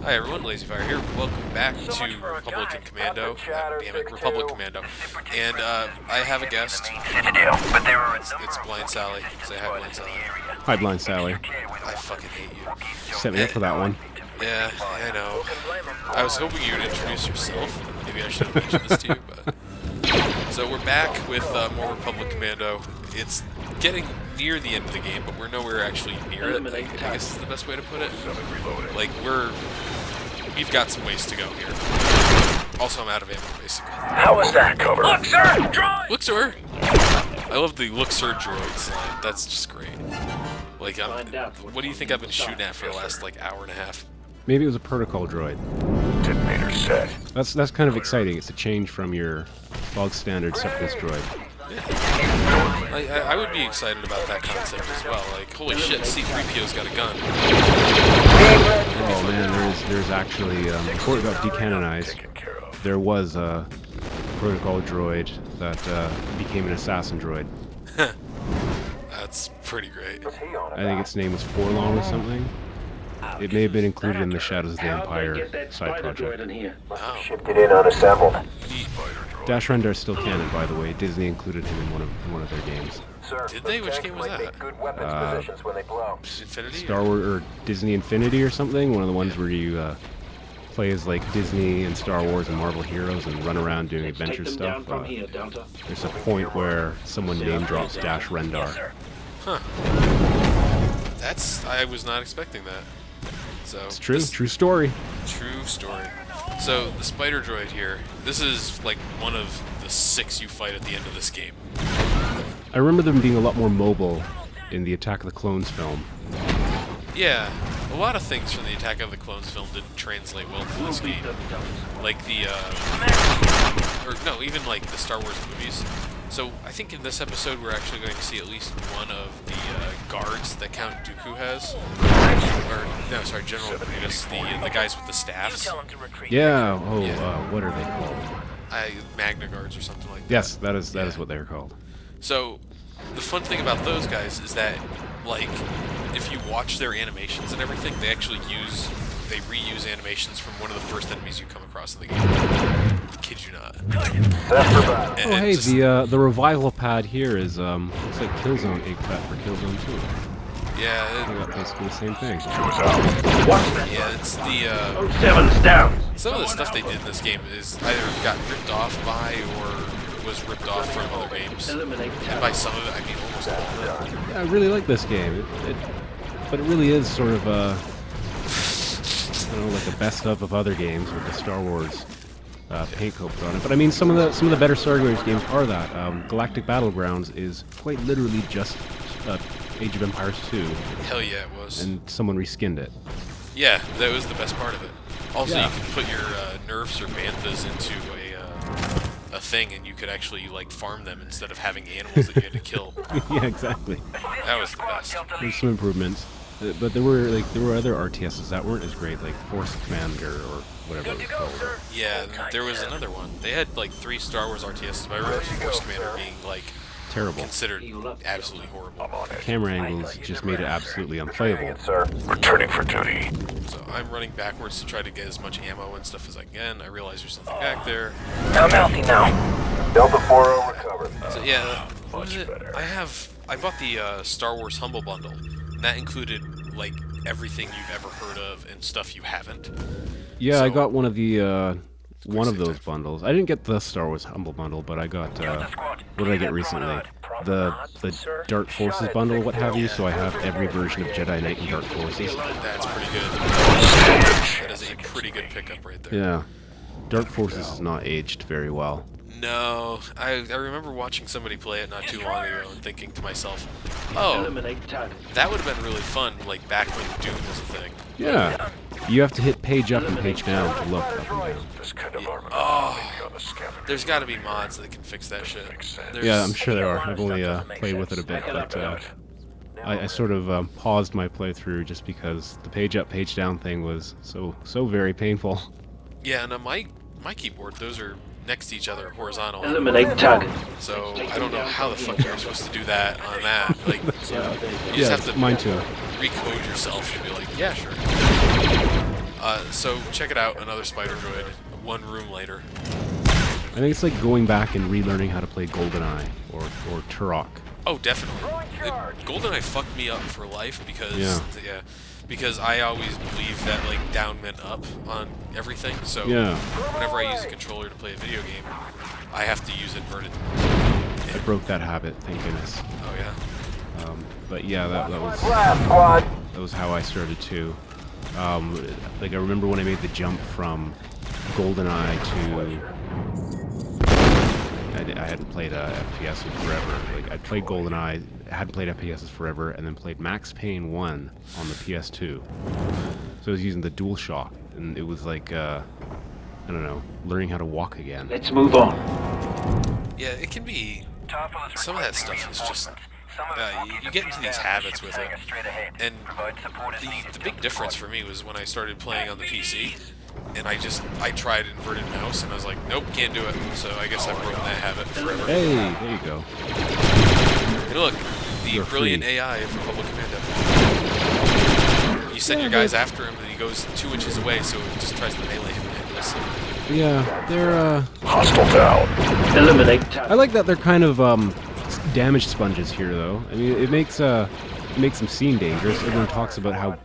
Hi everyone, LazyFire here. Welcome back to Republican Commando. Damn it, Republic Commando. And I have a guest. It's Blind Sally. Say hi, Blind Sally. Hi, Blind Sally. I fucking hate you. Set me up for that one. Yeah, I know. I was hoping you would introduce yourself. Maybe I should have mentioned this to you, but... So we're back with more Republic Commando. It's getting near the end of the game, but we're nowhere actually near it. I guess is the best way to put it. Like, we've got some ways to go here. Also, I'm out of ammo, basically. How was that cover? Look, sir! Droid! Look, sir! I love the look, sir droids line. That's just great. Like, what do you think I've been shooting at for the last, like, hour and a half? Maybe it was a protocol droid. Detonator set. That's kind of exciting. It's a change from your bog standard separatist droid. Yeah. I would be excited about that concept as well. Like, holy shit, C-3PO's got a gun. Oh man, there's actually before it got decanonized, there was a protocol droid that became an assassin droid. That's pretty great. I think its name was Forlong or something. It may have been included in the Shadows of the Empire side project. Oh. Shipped it in unassembled. Dash Rendar is still canon, by the way. Disney included him in one of their games. Did they? Which game was that? Infinity? Star Wars or Disney Infinity or something. One of the ones where you play as like Disney and Star Wars and Marvel heroes and run around doing adventure stuff. There's a point where someone name drops Dash Rendar. Huh. I was not expecting that. So It's true. True story. True story. So the spider droid here, this is like one of the 6 you fight at the end of this game. I remember them being a lot more mobile in the Attack of the Clones film. Yeah, a lot of things from the Attack of the Clones film didn't translate well to this game. Like even like the Star Wars movies. So I think in this episode we're actually going to see at least one of the guards that Count Dooku has. Or, no, sorry, General Grievous, the guys with the staffs. Yeah, Yeah. What are they called? Magna Guards or something like that. Yes, that is what they're called. So, the fun thing about those guys is that, like, if you watch their animations and everything, they actually reuse animations from one of the first enemies you come across in the game. Kid you not. Oh hey, the revival pad here is looks like Killzone 8 pad for Killzone 2. Yeah, basically the same thing. yeah, it's the 07's down. some of the stuff they did in this game is either got ripped off by or was ripped off from other games. And by some of it, I mean almost all of it. Yeah, I really like this game. But it really is sort of I don't know, like a best of other games with the Star Wars paint coat put on it. But I mean, some of the better Star Wars games are that. Galactic Battlegrounds is quite literally just Age of Empires 2. Hell yeah, it was. And someone reskinned it. Yeah, that was the best part of it. Also, Yeah. you could put your nerfs or banthas into a thing, and you could actually like farm them instead of having animals that you had to kill. Yeah, exactly. That was the best. There's some improvements. But there were other RTSs that weren't as great, like Force Commander or whatever it was called. Yeah, there was another one. They had like 3 Star Wars RTSs, but I remember Force Commander being like Terrible. considered absolutely horrible. Camera angles just made it absolutely unplayable. Sir, returning for duty. So I'm running backwards to try to get as much ammo and stuff as I can. I realize there's something back there. I'm healthy now. Delta 4 recovered. So yeah, what was it? I bought the Star Wars Humble Bundle, and that included like everything you've ever heard of and stuff you haven't. Yeah, So- I got one of those bundles. I didn't get the Star Wars Humble Bundle, but I got what did I get recently? The Dark Forces bundle, what have you. So I have every version of Jedi Knight and Dark Forces. That's pretty good. That is a pretty good pickup right there. Yeah, Dark Forces is not aged very well. No, I remember watching somebody play it not too long ago and thinking to myself, oh, that would have been really fun, like back when Doom was a thing. Yeah, you have to hit page up and page down to look up and down. This kind of armor There's got to be mods that can fix that shit. Yeah, I'm sure there are. I've only played with it a bit, but I sort of paused my playthrough just because the page up, page down thing was so very painful. Yeah, and on my keyboard, those are next to each other horizontal. Eliminate target. So I don't know how the fuck you're supposed to do that on that. Like, you just Yeah, have to mine too. recode yourself and be like, yeah, sure. So check it out, another Spider Droid, one room later. I think it's like going back and relearning how to play GoldenEye or Turok. Oh, definitely. GoldenEye fucked me up for life because Yeah. because I always believed that like down meant up on everything. So Yeah. whenever I use a controller to play a video game, I have to use inverted. I broke that habit, thank goodness. Oh yeah. But yeah, that Blast, squad. was how I started too. Like I remember when I made the jump from GoldenEye to I hadn't played FPS in forever. Like I'd played GoldenEye, hadn't played FPSs forever, and then played Max Payne 1 on the PS2. So I was using the DualShock, and it was like I don't know, learning how to walk again. Let's move on. Yeah, it can be. Some of that stuff is just. You get into these habits with it, and the big difference for me was when I started playing on the PC, and I tried inverted mouse, and I was like, nope, can't do it. So I guess I've broken that habit forever. Hey, there you go. And look, the You're brilliant free. AI of Republic Commando. You send your guys after him, and he goes 2 inches away, so it just tries to melee him endlessly. Yeah, they're Hostile down. Eliminate I target. like that they're kind of damage sponges here, though. I mean, it makes them seem dangerous. Everyone talks about how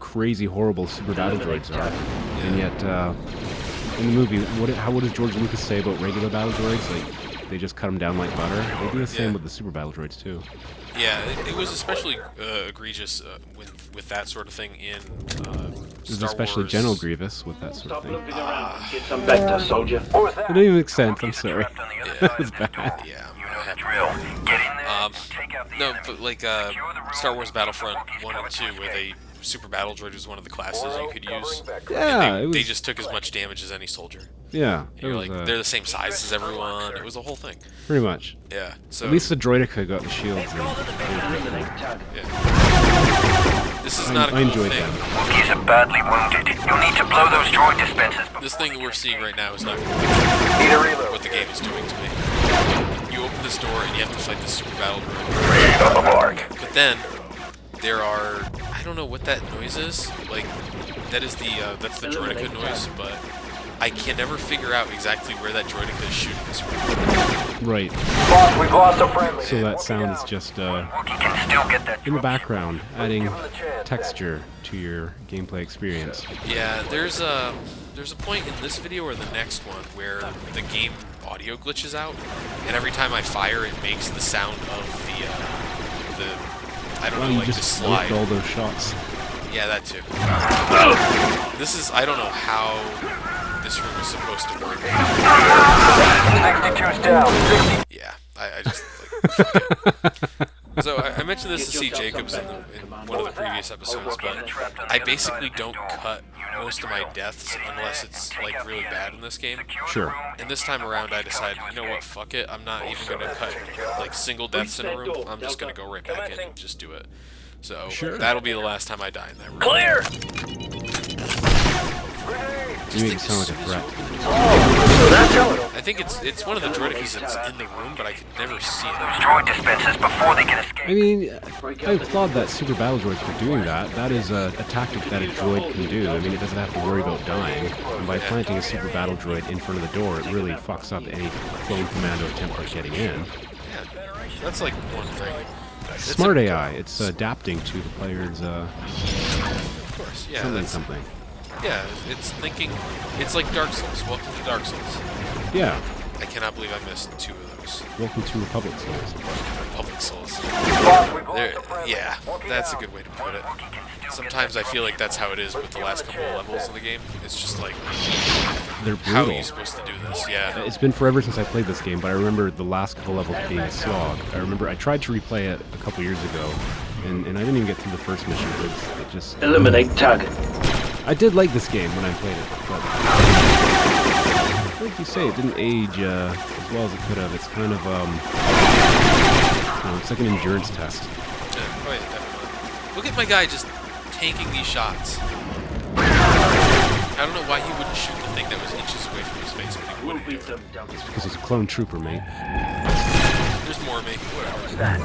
crazy horrible super battle droids are, and yet in the movie, what does George Lucas say about regular battle droids? Like they just cut them down like butter. They do the same with the super battle droids too. Yeah, it was especially egregious with that sort of thing in It was Star especially Wars. General Grievous with that sort of Stop thing. looking around. Get some better, soldier. What was It that? didn't even make sense. I'm sorry. Yeah, was bad. yeah. Drill. No, but like Star Wars Battlefront 1 and 2, where they super battle droid was one of the classes you could use. Yeah, it was. They just took as much damage as any soldier. Yeah, it You're was like, they're the same size as everyone. It was a whole thing. pretty much. Yeah. So At least the Droideka got the shields. Eliminate target. this is not a I cool enjoyed thing. that. Wookiees are badly wounded. You'll need to blow those droid dispensers. This thing that we're seeing right now is not cool. Need a reload. What the game is doing to me. You open this door and you have to fight this super battle droid. Ready on the mark. But then there are, I don't know what that noise is. Like that is that's the Droideka noise, but I can never figure out exactly where that Droideka is shooting us from. Right. Boss, we've lost a friendly. So that sound is just Wookiee can still get that in the drone. background, adding texture to your gameplay experience. Yeah, there's a point in this video or the next one where the game audio glitches out, and every time I fire, it makes the sound of the I don't Well, know, you like the just slide. wasted all those shots. Yeah, that too. This is, I don't know how this room is supposed to work. 62's down. 60. Yeah, I just, like, fuck it. So I mentioned this to C. Jacobs in one of the previous episodes, but I basically don't cut most of my deaths unless it's like really bad in this game. Sure. And this time around I decided, you know what, fuck it, I'm not even going to cut like single deaths in a room, I'm just going to go right back in and just do it. So that'll be the last time I die in that room. Clear. You make it sound like a threat. I think it's one of the Droidekas that's in the room, but I could never see it. Droid dispensers before they can escape. I mean, I applaud that super battle droids for doing that. That is a tactic that a droid can do. I mean, it doesn't have to worry about dying. And by planting a super battle droid in front of the door, it really fucks up any clone commando attempt at getting in. Yeah, that's like one thing. Smart AI. It's adapting to the player's Of course, yeah, something. Yeah, it's thinking. It's like Dark Souls. Welcome to Dark Souls. Yeah. I cannot believe I missed 2 of those. Welcome to Republic Souls. Public Souls. Boss, we've lost There, a friendly. yeah, that's a good way to put it. Sometimes I feel like that's how it is with the last couple of levels of the game. It's just like, They're how are brutal. you supposed to do this? Yeah. It's been forever since I played this game, but I remember the last couple levels being a slog. I remember I tried to replay it a couple years ago, and I didn't even get through the first mission because it just... Eliminate target. I did like this game when I played it, but like you say, it didn't age as well as it could have. It's kind of it's like an endurance test. Yeah, oh yeah, definitely. Look at my guy just tanking these shots. I don't know why he wouldn't shoot the thing that was inches away from his face, but he We'll wouldn't do beat it. them down. Because he's a clone trooper, mate. There's more of me. Whatever. What's that?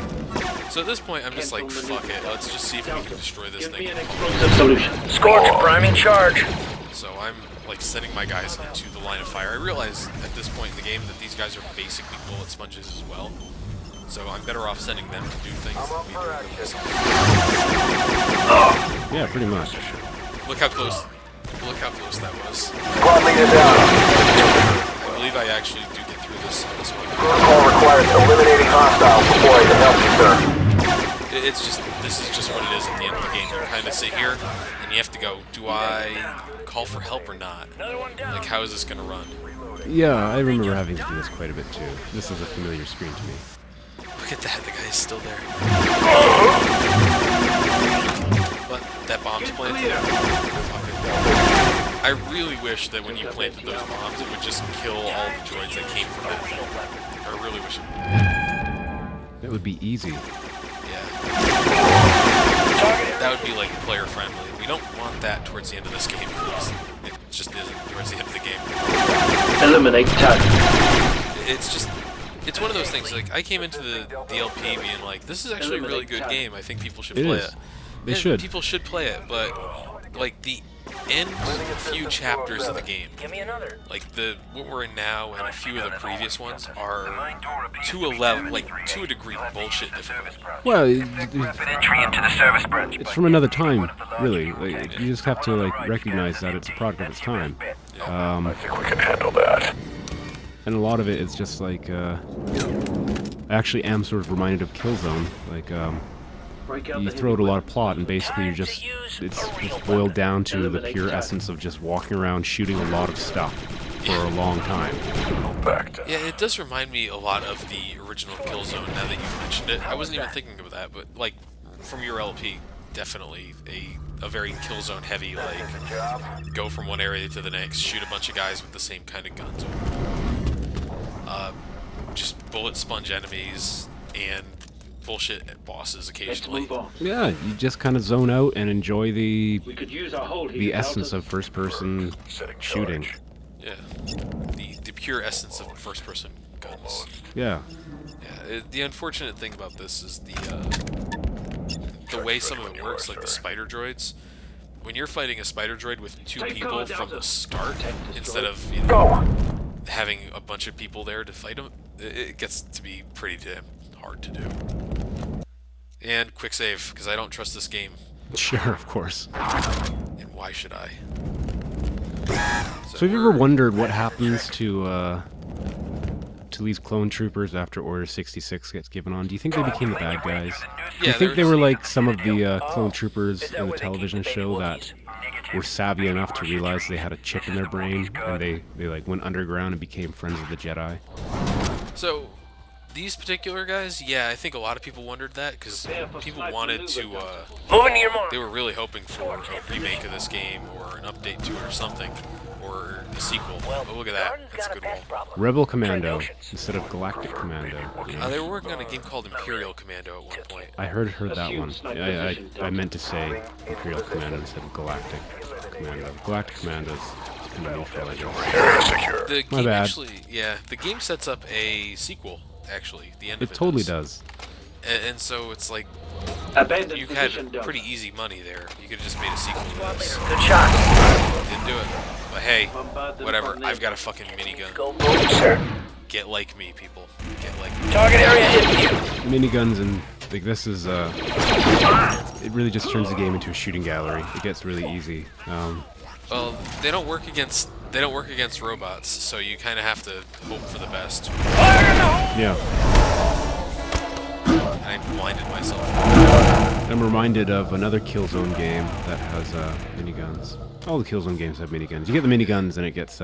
So at this point, I'm just like, fuck it. Let's just see if we can destroy this Give me thing. an explosive solution. Scorch, priming charge. So I'm like sending my guys into the line of fire. I realize at this point in the game that these guys are basically bullet sponges as well. So I'm better off sending them to do things than me doing them myself. Yeah, pretty much. Look how close. Look how close that was. Squad leader down. I believe I actually do get through this one. Protocol requires eliminating hostiles before I can help you, sir. It's just, this is just what it is at the end of the game. You kind of sit here and you have to go, do I call for help or not? Like, how is this going to run? Yeah, I remember having to do this quite a bit too. This is a familiar screen to me. Look at that, the guy's still there. But that bomb's planted. Fuck it. I really wish that when you planted those bombs, it would just kill all the droids that came from that thing. I really wish it would do that. That would be easy. Yeah. That would be like player friendly. We don't want that towards the end of this game. It just isn't towards the end of the game. Eliminate target. It's just, it's one of those things. Like, I came into the DLP being like, this is actually a really good game. I think people should play it. They And should. People should play it, but like the end few chapters of the game, like what we're in now and a few of the previous ones are to a level, like to a degree, bullshit difficult. Well, Entry into the service branch. it's from another time, really. Like, you just have to like recognize that it's a product of its time. I think we can handle that. And a lot of it is just like, I actually am sort of reminded of Killzone. Like, you throw out a lot of plot, and basically you're just, it's boiled down to the pure essence of just walking around shooting a lot of stuff for a long time. Back to Yeah, it does remind me a lot of the original Killzone. Now that you've mentioned it, I wasn't even thinking of that, but like from your LP, definitely a very Killzone heavy, like go from one area to the next, shoot a bunch of guys with the same kind of guns. Just bullet sponge enemies and bullshit bosses Let's occasionally. move on. Yeah, you just kind of zone out and enjoy the We could use our hold here. the essence of first-person setting shooting. charge. Yeah, the pure essence of first-person guns. Yeah. Yeah, the unfortunate thing about this is the way some of it works, like the spider droids. When you're fighting a spider droid with two people from the start, instead of having a bunch of people there to fight them, it gets to be pretty damn hard to do. And quick save, because I don't trust this game. Sure, of course. And why should I? So have you ever wondered what happens to these clone troopers after Order 66 gets given on? Do you think they became the bad guys? Do you think they were like some of the clone troopers in the television show that were savvy enough to realize they had a chip in their brain, and they like went underground and became friends of the Jedi? So, these particular guys, yeah, I think a lot of people wondered that, because people wanted to, Moving to your mark. they were really hoping for a remake of this game, or an update to it or something, or a sequel. Oh, look at that, that's a good one. Rebel Commando instead of Galactic Commando. They were working on a game called Imperial Commando at one point. I heard that one. I meant to say Imperial Commando instead of Galactic Commando. Galactic Commando is kind of neutral, I guess. Area secure. The My game bad. actually, yeah, the game sets up a sequel, actually, the end of It it totally does. does. And so it's like, Abandoned you had position done. pretty easy money there. You could have just made a sequel to this. Good shot. Didn't do it. But hey, Bombard them whatever, from I've there. got a fucking minigun. Go boom, sir. Get like me, people. Get like me. Target area hit you. Miniguns and like this is it really just turns the game into a shooting gallery. It gets really easy. Well, they don't work against robots, so you kind of have to hope for the best. Yeah. I blinded myself. I'm reminded of another Killzone game that has miniguns. All the Killzone games have miniguns. You get the miniguns and it gets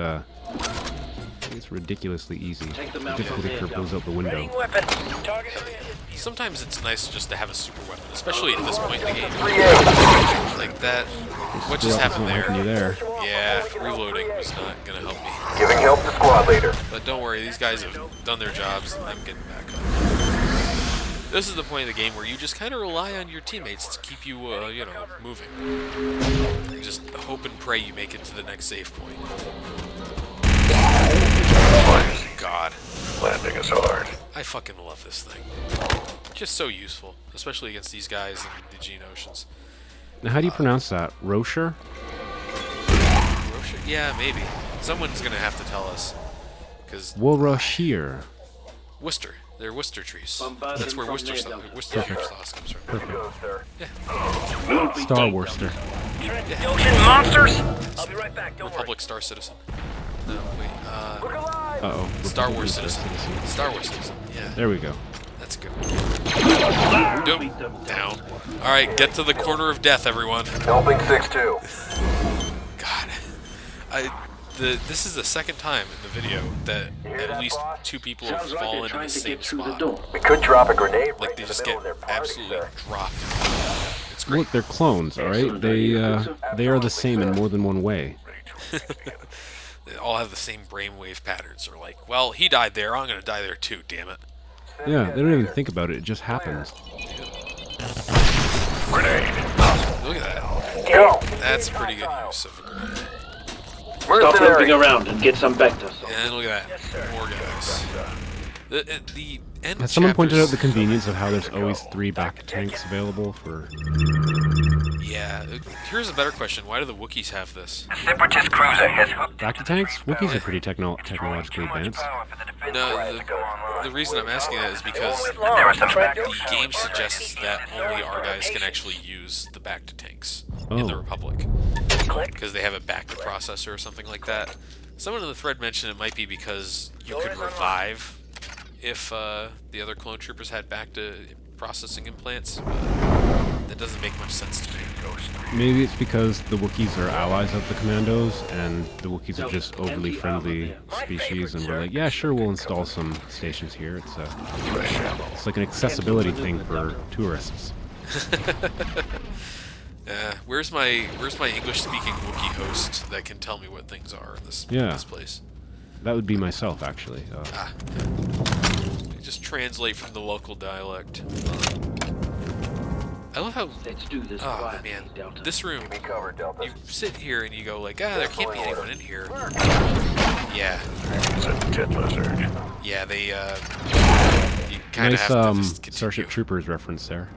it's ridiculously easy. Take them The out difficulty from curve there, goes out the window. Weapon. Target area hit you. Sometimes it's nice just to have a super weapon, especially at this point in the game. 3A. Like that. What just happened You there? there? Yeah, reloading was not gonna help me. Giving help to squad leader. But don't worry, these guys have done their jobs, and I'm getting back up. This is the point of the game where you just kind of rely on your teammates to keep you, you know, moving. And just hope and pray you make it to the next save point. God, Landing is hard. I fucking love this thing. just so useful, especially against these guys in the Geonosians. Now, how do you pronounce that? Rocher? Rocher? Yeah, maybe. Someone's gonna have to tell us, because Worcestershire. Worcester. They're Worcester trees. Bombard That's them where from Worcester near sauce dump. comes from. Go, sir. Star Worcester. Ocean monsters! I'll be right back, don't worry. Republic Star Citizen. No, wait. Uh-oh. Star Wars Republic Citizen. Star Wars Citizen. Yeah, There we go. that's a good one. Nope. Down. All right, get to the corner of death, everyone. Helping 6-2. God, this is the second time in the video that at least two people have Sounds like they're fallen in trying the to same get through the spot. door. We could drop a grenade Like right they in just the get middle of their party, absolutely sir. dropped. It's great. Look, they're clones, all right? They are the same in more than one way. They all have the same brainwave patterns. They're like, well, he died there. I'm gonna die there too. Damn it. Yeah, they don't even think about it. It just happens. Look at that. Go! That's a pretty good use of a grenade. Stop Mercenary. lumping around and get some Bacta. And look at that. More guys. The end Has someone pointed out chapters- the convenience of how there's always 3 back tanks available for... Yeah. Here's a better question. Why do the Wookiees have this? The Separatist cruiser has hooked Back to tanks? Wookiees are pretty technologically advanced. No, the reason I'm asking that is because There are some the game suggests that only our guys can actually use the back to tanks in the Oh. Republic. Because they have a back to processor or something like that. Someone in the thread mentioned it might be because you could revive if the other clone troopers had back to processing implants. But that doesn't make much sense to me. Maybe it's because the Wookiees are allies of the Commandos, and the Wookiees are just overly friendly species, and we're like, yeah, sure, we'll install some stations here. It's like an accessibility thing for tourists. Where's my English-speaking Wookiee host that can tell me what things are in this place? That would be myself, actually. Just translate from the local dialect. I love how. Let's do this Oh quietly, man, Delta. this room. Be covered, Delta. You sit here and you go like, there can't be anyone in here. Yeah. It's a dead lizard. Yeah, they. You kind of Nice have to just continue. Starship Troopers reference there.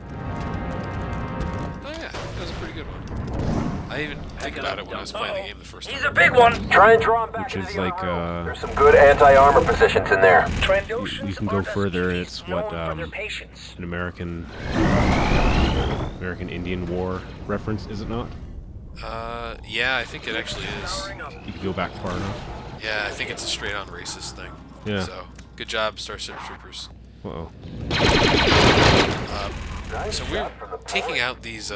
Oh yeah, that was a pretty good one. I didn't even think about it when I was playing the game the first He's time. a big one! Try and draw him back Which into is the like, other room. There's some good anti-armor positions in there. You can go further, and it's what, an American Indian War reference, is it not? Yeah, I think it actually is. You can go back far enough. Yeah, I think it's a straight-on racist thing. Yeah. So, good job, Starship Troopers. Uh-oh. So we're taking out these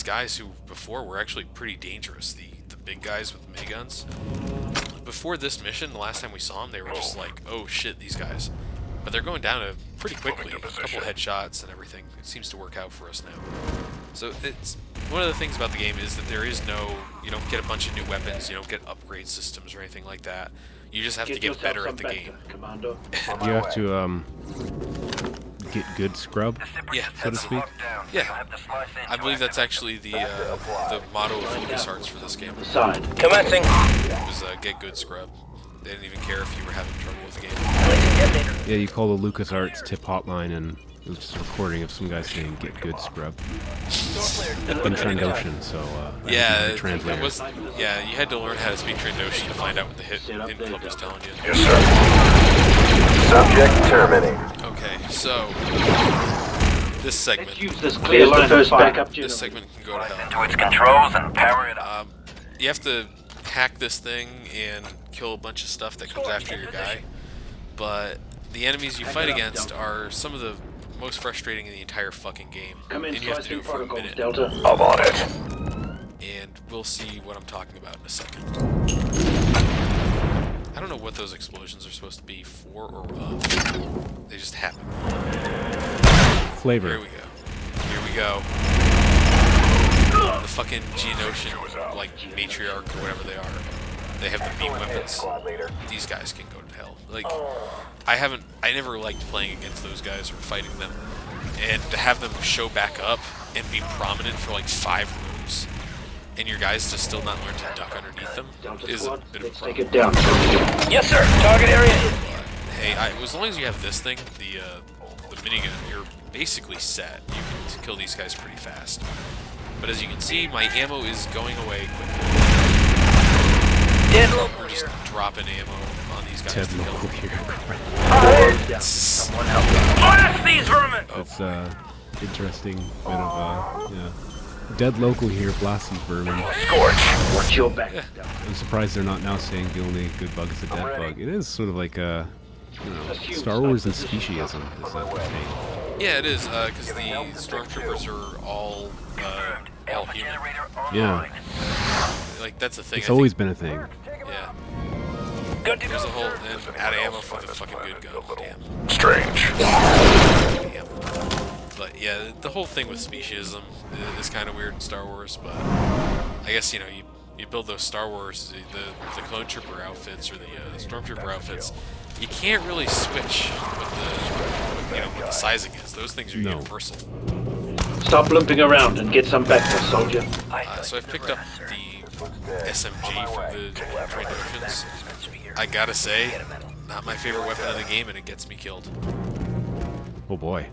guys who before were actually pretty dangerous. The big guys with miniguns. Before this mission, the last time we saw them, they were just like, oh shit, these guys. But they're going down pretty quickly. A couple headshots and everything. It seems to work out for us now. So it's one of the things about the game is that there is no, you don't get a bunch of new weapons, you don't get upgrade systems or anything like that. You just have to get better at the game. Commando. You have to, get good scrub, Yeah, so to that's speak. Yeah, I believe that's actually the motto of LucasArts for this game. Side. Commencing. It was get good scrub. They didn't even care if you were having trouble with the game. Yeah, you call the LucasArts tip hotline, and it was just a recording of some guy saying, get good scrub. In Trandoshan, so, Yeah, the translator. it was. Yeah, you had to learn how to speak Trandoshan to find out what the hit club was telling you. Yes, sir. Subject terminated. Okay, so this segment, Let's use this clear line of fire. this segment can go to hell. To its controls and power it up. You have to hack this thing and kill a bunch of stuff that comes after your guy, but the enemies you fight against are some of the most frustrating in the entire fucking game, Come in, and you have to do it for a protocols, minute. Delta. I'm on it. And we'll see what I'm talking about in a second. I don't know what those explosions are supposed to be for or of. They just happen. Flavor. Here we go. Here we go. The fucking Geonosian, like, matriarch or whatever they are. They have the beam weapons. Squad leader. These guys can go to hell. Like, I never liked playing against those guys or fighting them. And to have them show back up and be prominent for like 5 rooms, and your guys to still not learn to duck underneath them Delta is a squad, bit of a let's take problem. it down. Yes, sir. Target area. Hey, as long as you have this thing, the the minigun, you're basically set. You can kill these guys pretty fast. But as you can see, my ammo is going away quickly. Dead local We're just here. dropping ammo on these guys Dead to kill local them. here. Someone help them. Blast these vermin! That's interesting bit of yeah. Dead local here, blasty vermin. Scorch. Watch your back. I'm surprised they're not now saying the only good bug is a dead bug. It is sort of like you know, Star Wars and speciesism is a thing. Yeah, it is, because the stormtroopers are all human. Yeah, Like, that's the thing. it's I always think, been a thing. yeah. Good to There's a go. whole, and out of ammo for the fucking good gun. Damn. Strange. Damn. But yeah, the whole thing with speciesism is kind of weird in Star Wars, but I guess, you know, you build those Star Wars, the clone trooper outfits or the stormtrooper outfits, you can't really switch what the sizing is. Those things are No. universal. Stop limping around and get some Vector, soldier. So I've picked up the SMG from the Trandoshans. I gotta say, not my favorite weapon in the game, and it gets me killed. Oh boy.